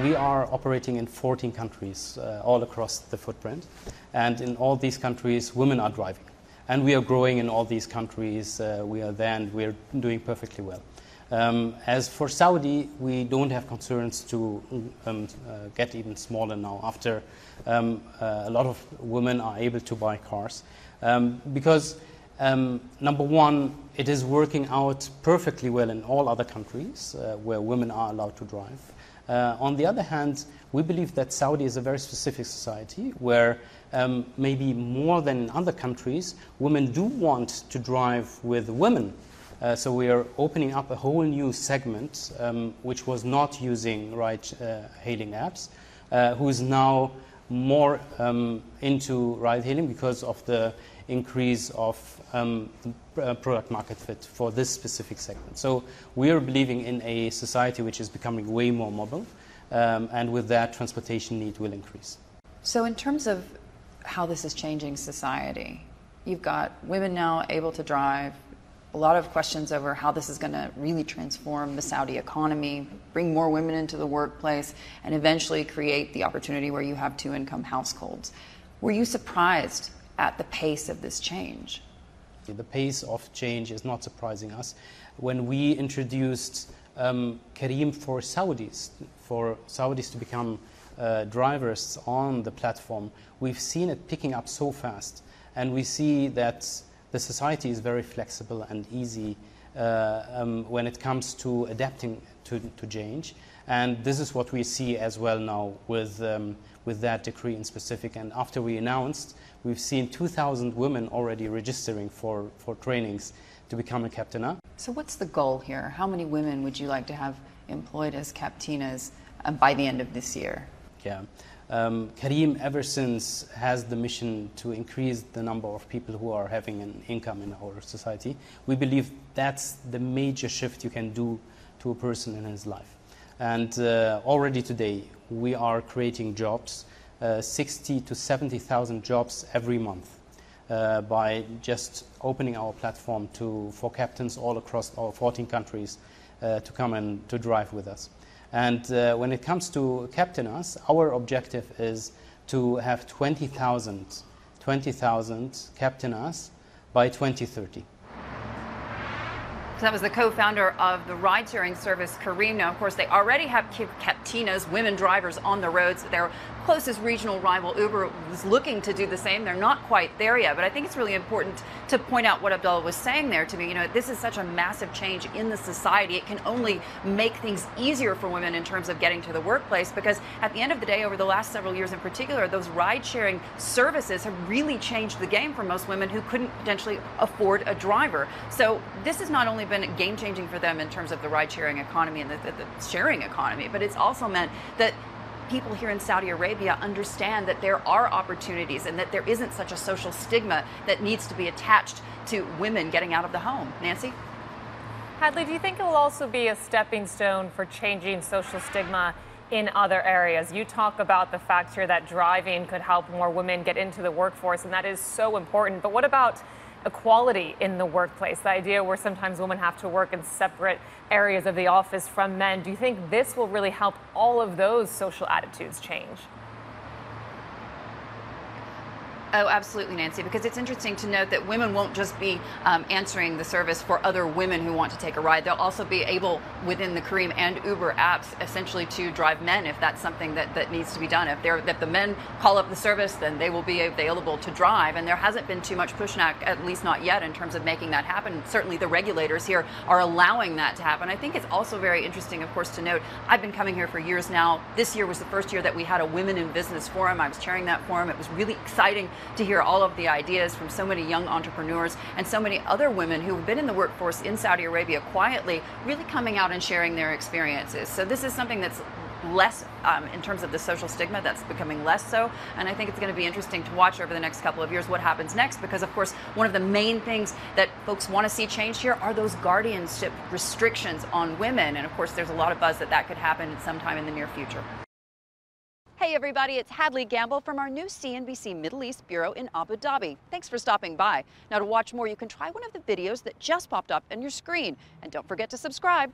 We are operating in 14 countries all across the footprint, and in all these countries women are driving, and we are growing in all these countries. We're doing perfectly well. As for Saudi, we don't have concerns to get even smaller now after a lot of women are able to buy cars because number one, it is working out perfectly well in all other countries where women are allowed to drive. On the other hand, we believe that Saudi is a very specific society where maybe more than in other countries, women do want to drive with women. So we are opening up a whole new segment which was not using ride-hailing apps, who is now more into ride-hailing because of the increase of product market fit for this specific segment. So we are believing in a society which is becoming way more mobile, and with that, transportation need will increase. So in terms of how this is changing society, you've got women now able to drive, a lot of questions over how this is going to really transform the Saudi economy, bring more women into the workplace, and eventually create the opportunity where you have two-income households. Were you surprised at the pace of this change? The pace of change is not surprising us. When we introduced Careem for Saudis to become drivers on the platform, we've seen it picking up so fast, and we see that the society is very flexible and easy when it comes to adapting to change. And this is what we see as well now with that decree in specific. And after we announced, we've seen 2,000 women already registering for trainings to become a captaina. So what's the goal here? How many women would you like to have employed as captainas by the end of this year? Yeah. Careem ever since has the mission to increase the number of people who are having an income in our society. We believe that's the major shift you can do to a person in his life. And already today we are creating jobs, 60 to 70,000 jobs every month by just opening our platform for captains all across our 14 countries to come and to drive with us. And when it comes to captainas, our objective is to have 20,000 captainas by 2030. So that was the co-founder of the ride-sharing service Careem. Now, of course, they already have captainas, women drivers on the roads. Their closest regional rival, Uber, was looking to do the same. They're not quite there yet, but I think it's really important to point out what Abdulla was saying there to me. You know, this is such a massive change in the society. It can only make things easier for women in terms of getting to the workplace, because at the end of the day, over the last several years in particular, those ride-sharing services have really changed the game for most women who couldn't potentially afford a driver. So this has not only been game-changing for them in terms of the ride-sharing economy and the sharing economy, but it's also meant that people here in Saudi Arabia understand that there are opportunities and that there isn't such a social stigma that needs to be attached to women getting out of the home. Nancy? Hadley, do you think it will also be a stepping stone for changing social stigma in other areas? You talk about the fact here that driving could help more women get into the workforce, and that is so important. But what about equality in the workplace, the idea where sometimes women have to work in separate areas of the office from men? Do you think this will really help all of those social attitudes change? Oh, absolutely, Nancy, because it's interesting to note that women won't just be answering the service for other women who want to take a ride. They'll also be able, within the Careem and Uber apps, essentially to drive men if that's something that needs to be done. If the men call up the service, then they will be available to drive. And there hasn't been too much pushback, at least not yet, in terms of making that happen. Certainly the regulators here are allowing that to happen. I think it's also very interesting, of course, to note, I've been coming here for years now. This year was the first year that we had a Women in Business Forum. I was chairing that forum. It was really exciting to hear all of the ideas from so many young entrepreneurs and so many other women who have been in the workforce in Saudi Arabia quietly, really coming out and sharing their experiences. So this is something that's less in terms of the social stigma, that's becoming less so. And I think it's going to be interesting to watch over the next couple of years what happens next, because of course one of the main things that folks want to see changed here are those guardianship restrictions on women. And of course there's a lot of buzz that could happen sometime in the near future. Hey everybody, it's Hadley Gamble from our new CNBC Middle East Bureau in Abu Dhabi. Thanks for stopping by. Now to watch more, you can try one of the videos that just popped up on your screen. And don't forget to subscribe.